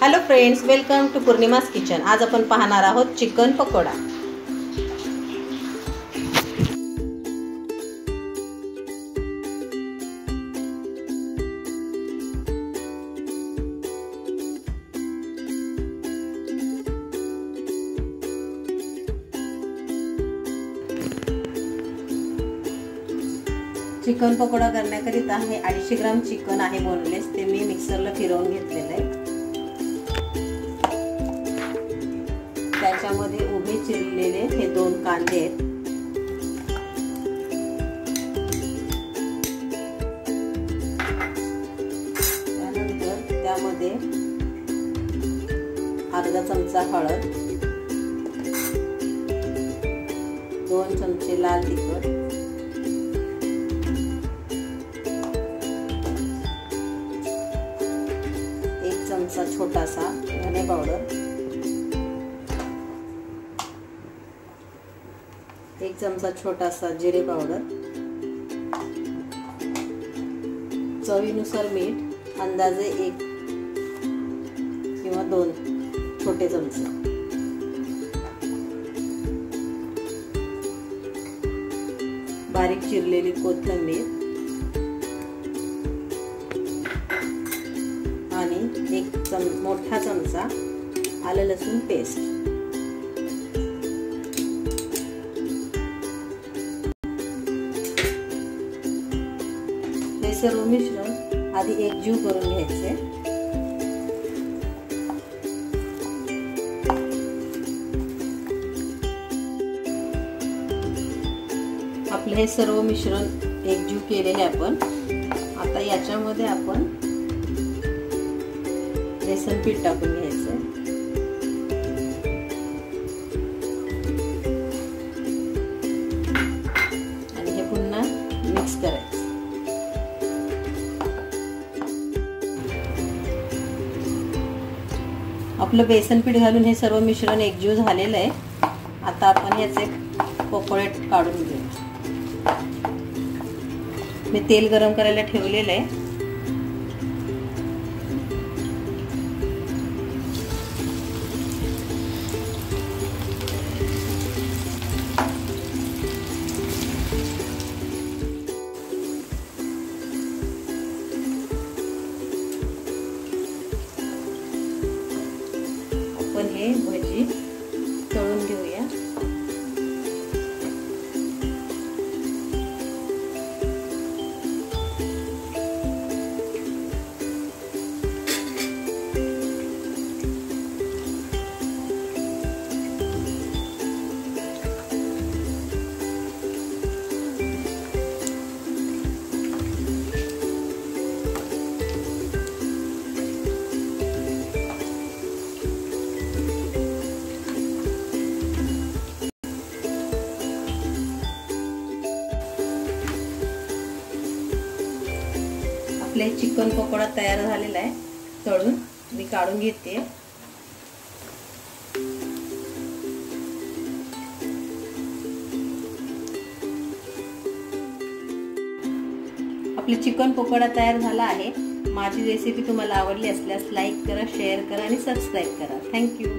Hello friends, welcome to Purnima's kitchen. आज आपण पाहणार आहोत चिकन पकोडा। चिकन पकोडा करण्याकरिता हे 250 ग्राम चिकन आहे बोनलेस, ते मी मिक्सरला फिरवून घेतलेले आहे। त्याच्यामध्ये उभे चिरलेले हे 2 कांदे आहेत। त्यानंतर त्यामध्ये अर्धा चमचा हळद, 2 चमचे लाल तिखट, 1 चमचा छोटासा धने पावडर, 1 चमचा छोटासा जिरे पावडर, चवीनुसार मीठ, अंदाजे 1 किंवा 2 छोटे चमचे, बारीक चिरलेली कोथिंबीर आणि 1 मोठा चमचा आलं लसूण पेस्ट। हे सर्व मिश्रण आधी एकजीव करून घ्यायचे। आपले हे सर्व मिश्रण एकजीव केलेले आपण आता याच्यामध्ये आपण बेसन पीठ टाकून घ्यायचं आणि हे पुन्हा मिक्स करायचं। आपलं बेसन पीठ घालून हे सर्व मिश्रण एकजीव झालेलं आहे। आता आपण याचे पकोडे काढून घेऊ। मी तेल गरम करायला ठेवलेलं आहे। आपण हे भजी तळून घेऊया। आपले चिकन पकोडा तयार झालेला आहे, तळून मी काढून घेते। आपले चिकन पकोडा तयार झाला आहे। माझी रेसिपी तुम्हाला आवडली असल्यास लाईक करा, शेअर करा आणि सबस्क्राईब करा। थँक्यू।